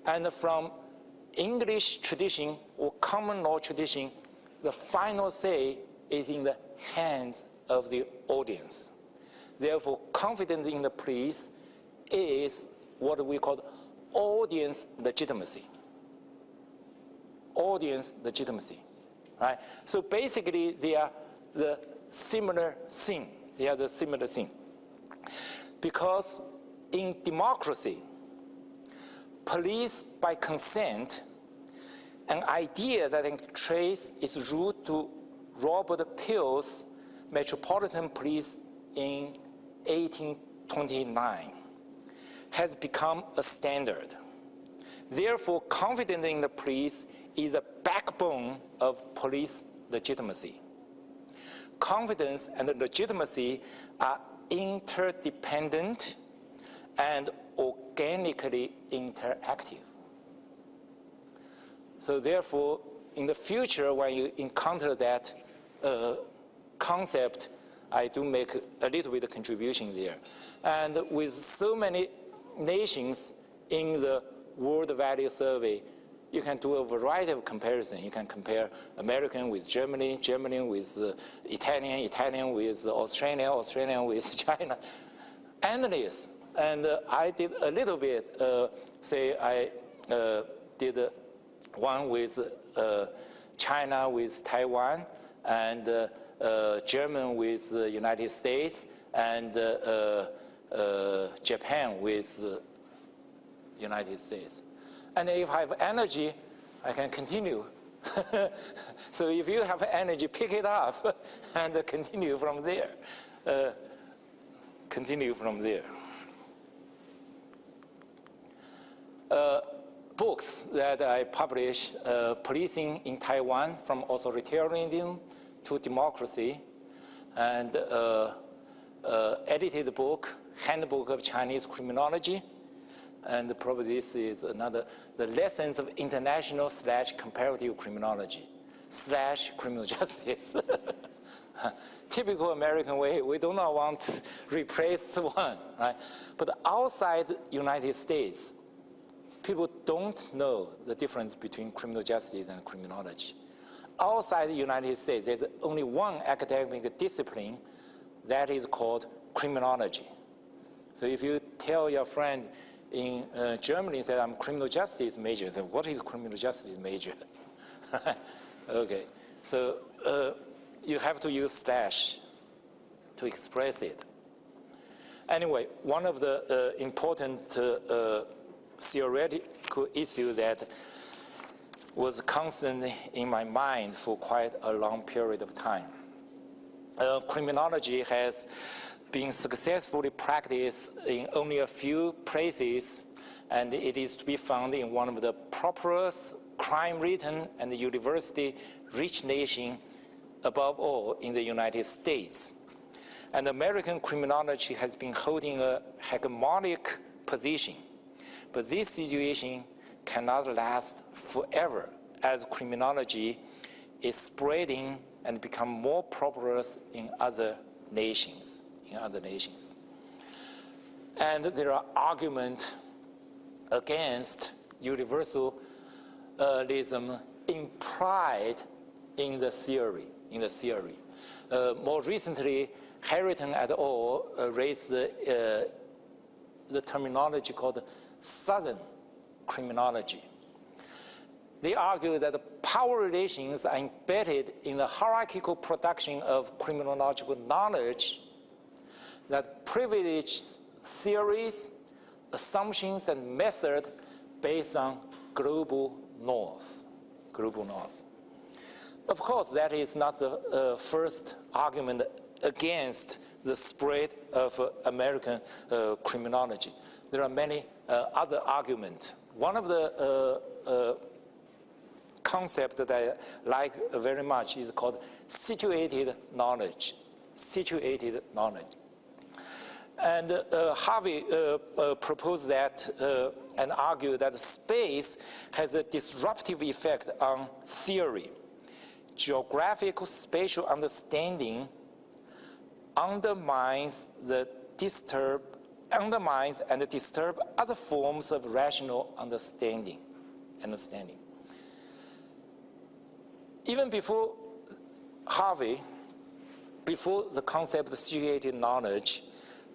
And from English tradition or common law tradition, the final say is in the hands of the audience. Therefore, confidence in the police is what we call audience legitimacy. Audience legitimacy, right? So basically, they are the similar thing. They are the similar thing. Because in democracy, police by consent, an idea that can trace its root to Robert Peel's Metropolitan Police in 1829, has become a standard. Therefore, confidence in the police is a backbone of police legitimacy. Confidence and legitimacy are interdependent and organically interactive. So therefore, in the future, when you encounter that concept, I do make a little bit of contribution there. And with so many nations in the World Value Survey, you can do a variety of comparison. You can compare American with Germany, Germany with Italian, Italian with Australia, Australian with China, endless. And I did a little bit, say I did one with China with Taiwan, and German with the United States, and Japan with the United States. And if I have energy, I can continue. So if you have energy, pick it up and continue from there. Books that I published, Policing in Taiwan, From Authoritarianism to Democracy, and edited book, Handbook of Chinese Criminology, and probably this is another, the Lessons of International / Comparative Criminology / Criminal Justice. Typical American way, we do not want to replace one, right? But outside United States, people don't know the difference between criminal justice and criminology. outside the United States, there's only one academic discipline that is called criminology. So if you tell your friend in Germany that I'm criminal justice major, then what is criminal justice major? Okay, so you have to use slash to express it. Anyway, one of the important theoretical issues that was constant in my mind for quite a long period of time. Criminology has been successfully practiced in only a few places, and it is to be found in one of the properest crime-ridden and university-rich nation, above all in the United States. And American criminology has been holding a hegemonic position. But this situation cannot last forever as criminology is spreading and become more populous in other nations. And there are arguments against universalism implied in the theory. More recently, Harrington et al. Raised the terminology called Southern criminology. They argue that the power relations are embedded in the hierarchical production of criminological knowledge that privileges theories, assumptions, and methods based on global norms. Of course, that is not the first argument against the spread of American criminology. There are many other arguments. One of the concepts that I like very much is called situated knowledge. And Harvey proposed that and argued that space has a disruptive effect on theory. Geographical spatial understanding undermines and disturb other forms of rational understanding. Even before Harvey, before the concept of situated knowledge,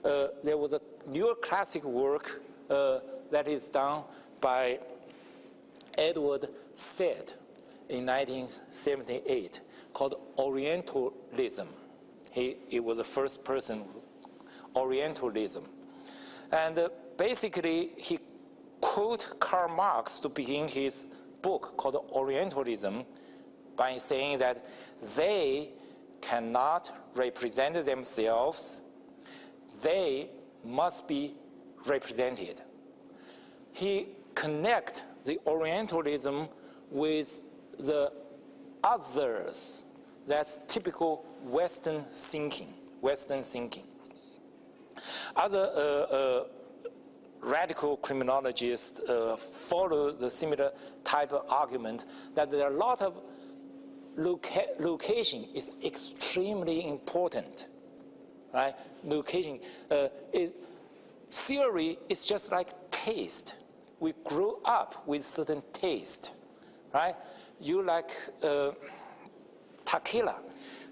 there was a neoclassic work that is done by Edward Said in 1978 called Orientalism. He was the first person, Orientalism. And basically, he quoted Karl Marx to begin his book called Orientalism by saying that they cannot represent themselves, they must be represented. He connects the Orientalism with the others. That's typical Western thinking. Other radical criminologists follow the similar type of argument that there are a lot of location is extremely important, right? Location theory is just like taste. We grow up with certain taste, right? You like tequila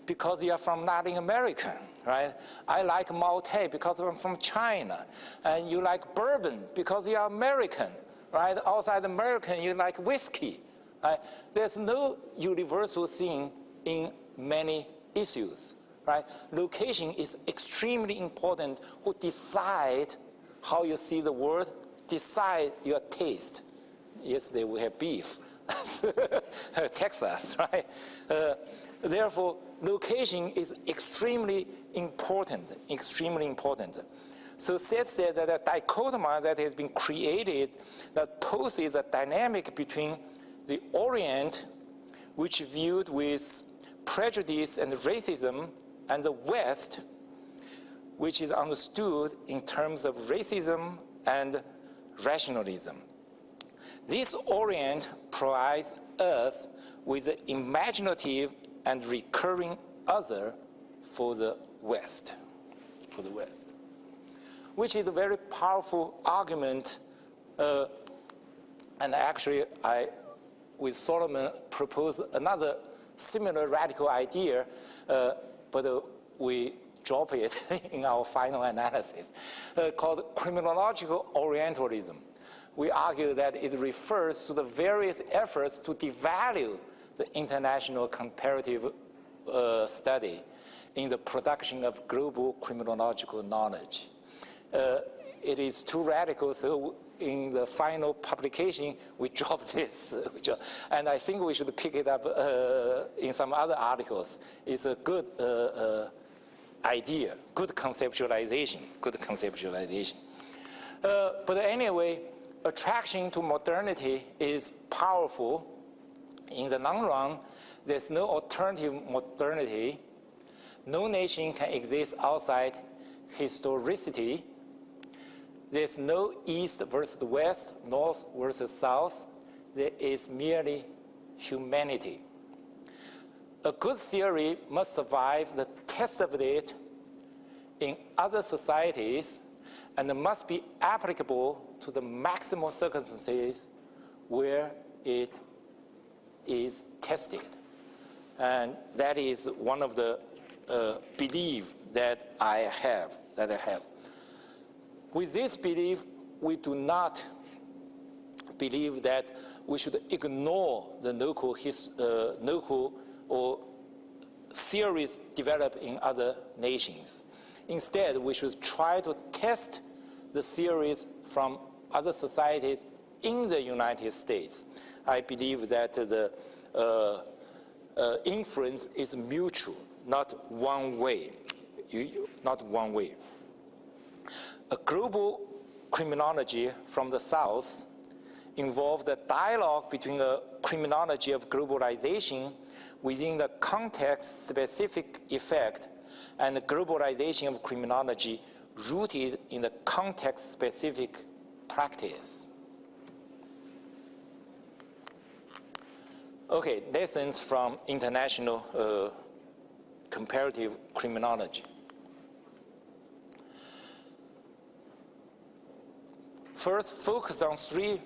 because you are from Latin America, right? I like Maltais because I'm from China. And you like bourbon because you are American, right? Outside American, you like whiskey, right? There's no universal thing in many issues, right? Location is extremely important. Who decide how you see the world, decide your taste. Yesterday we have beef, Texas, right? Therefore, location is extremely important. So Seth said that a dichotomy that has been created that poses a dynamic between the Orient, which viewed with prejudice and racism, and the West, which is understood in terms of racism and rationalism. This Orient provides us with an imaginative and recurring other for the West, which is a very powerful argument. And actually, I, with Solomon, propose another similar radical idea, but we drop it in our final analysis, called criminological Orientalism. We argue that it refers to the various efforts to devalue the international comparative study in the production of global criminological knowledge. It is too radical, so in the final publication, we drop this. And I think we should pick it up in some other articles. It's a good idea, good conceptualization. But anyway, attraction to modernity is powerful. In the long run, there's no alternative modernity. No nation can exist outside historicity. There's no East versus West, North versus South. There is merely humanity. A good theory must survive the test of it in other societies and must be applicable to the maximal circumstances where it is tested. And that is one of the beliefs that I have. With this belief, we do not believe that we should ignore the local or theories developed in other nations. Instead, we should try to test the theories from other societies in the United States. I believe that the influence is mutual, not one way. A global criminology from the South involves the dialogue between the criminology of globalization within the context-specific effect and the globalization of criminology rooted in the context-specific practice. Okay, lessons from international comparative criminology. First, focus on three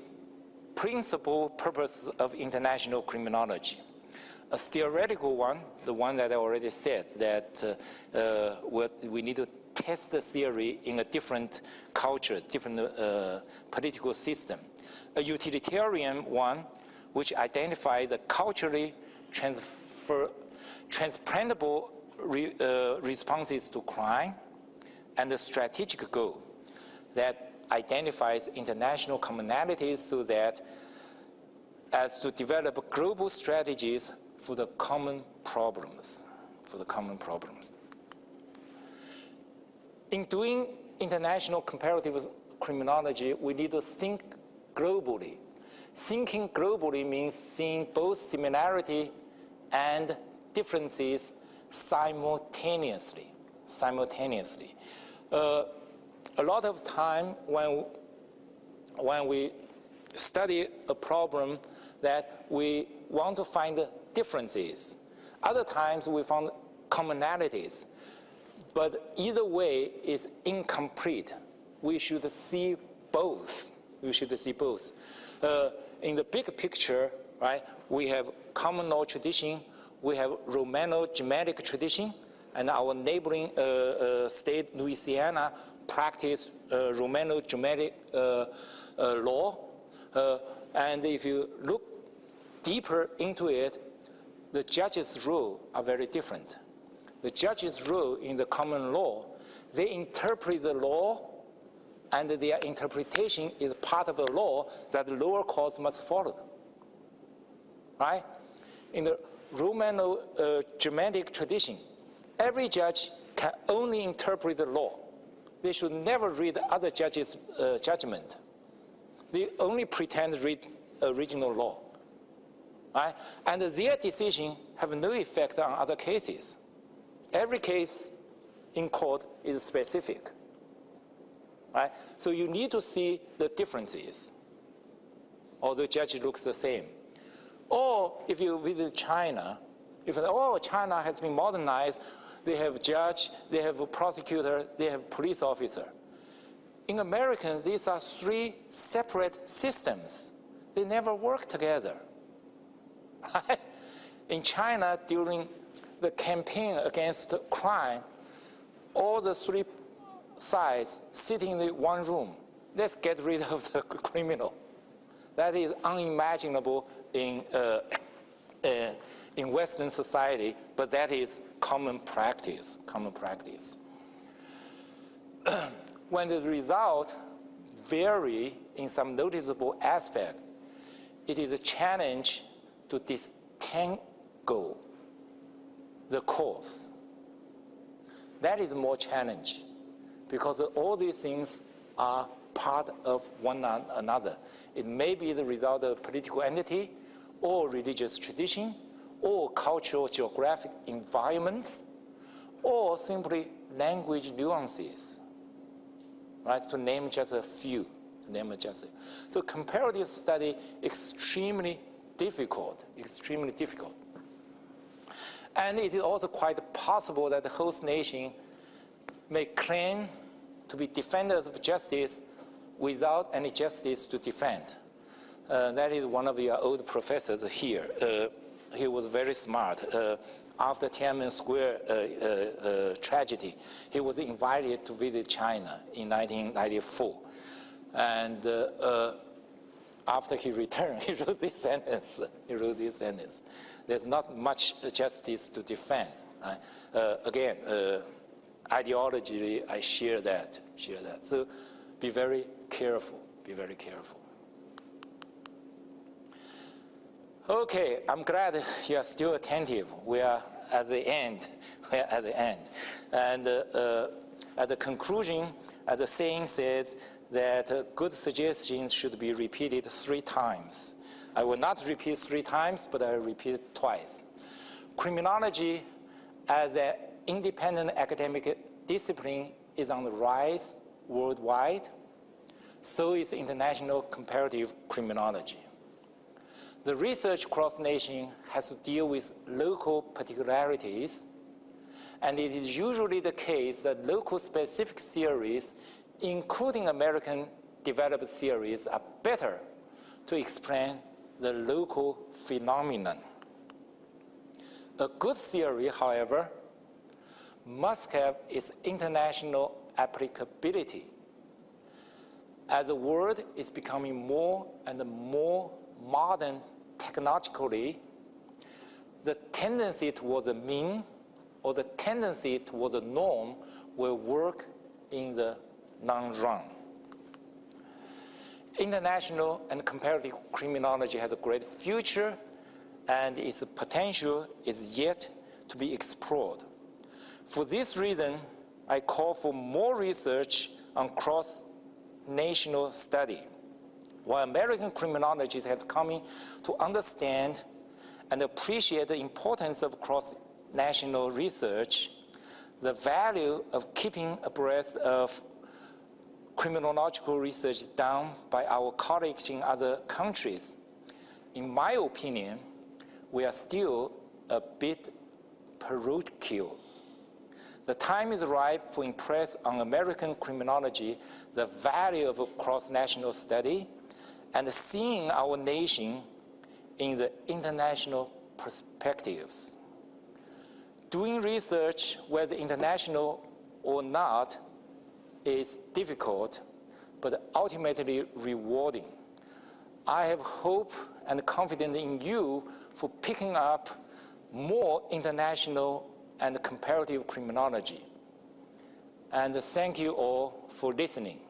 principal purposes of international criminology. A theoretical one, the one that I already said, that we need to test the theory in a different culture, different political system. A utilitarian one, which identifies the culturally transplantable responses to crime, and the strategic goal that identifies international commonalities so that as to develop global strategies for the common problems. In doing international comparative criminology, we need to think globally. Thinking globally means seeing both similarity and differences simultaneously. A lot of time when we study a problem that we want to find differences. Other times we found commonalities. But either way is incomplete. We should see both. In the big picture, right, we have common law tradition, we have Romano-Germanic tradition, and our neighboring state, Louisiana, practice Romano-Germanic law. And if you look deeper into it, the judges' role are very different. The judges' role in the common law, they interpret the law, and their interpretation is part of the law that the lower courts must follow. Right? In the Romano-Germanic tradition, every judge can only interpret the law. They should never read other judges' judgment. They only pretend to read original law. Right? And their decision have no effect on other cases. Every case in court is specific. Right? So you need to see the differences, or the judge looks the same. Or if you visit China, if China has been modernized, they have judge, they have a prosecutor, they have police officer. In America, these are three separate systems. They never work together. In China, during the campaign against crime, all the three sides sitting in one room. Let's get rid of the criminal. That is unimaginable in Western society, but that is common practice. When the result vary in some noticeable aspect, it is a challenge to disentangle the cause. That is more challenge, because all these things are part of one another. It may be the result of political entity, or religious tradition, or cultural geographic environments, or simply language nuances, right? To name just a few. So comparative study extremely difficult. And it is also quite possible that the host nation may claim to be defenders of justice without any justice to defend. That is one of your old professors here. He was very smart. After Tiananmen Square tragedy, he was invited to visit China in 1994. And after he returned, he wrote this sentence. There's not much justice to defend. Again, ideologically, I share that. So be very careful. Okay, I'm glad you are still attentive. We are at the end. And at the conclusion, as the saying says, that good suggestions should be repeated 3 times. I will not repeat 3 times, but I will repeat it twice. Criminology as an independent academic discipline is on the rise worldwide. So is international comparative criminology. The research cross-nation has to deal with local particularities, and it is usually the case that local specific theories, including American developed theories, are better to explain the local phenomenon. A good theory, however, must have its international applicability. As the world is becoming more and more modern technologically, the tendency towards the mean or the tendency towards the norm will work in the long run. International and comparative criminology has a great future, and its potential is yet to be explored. For this reason, I call for more research on cross-national study. While American criminologists have come to understand and appreciate the importance of cross-national research, the value of keeping abreast of criminological research done by our colleagues in other countries, in my opinion, we are still a bit parochial. The time is ripe for impress on American criminology the value of cross-national study and seeing our nation in the international perspectives. Doing research, whether international or not, is difficult, but ultimately rewarding. I have hope and confidence in you for picking up more international and comparative criminology. And thank you all for listening.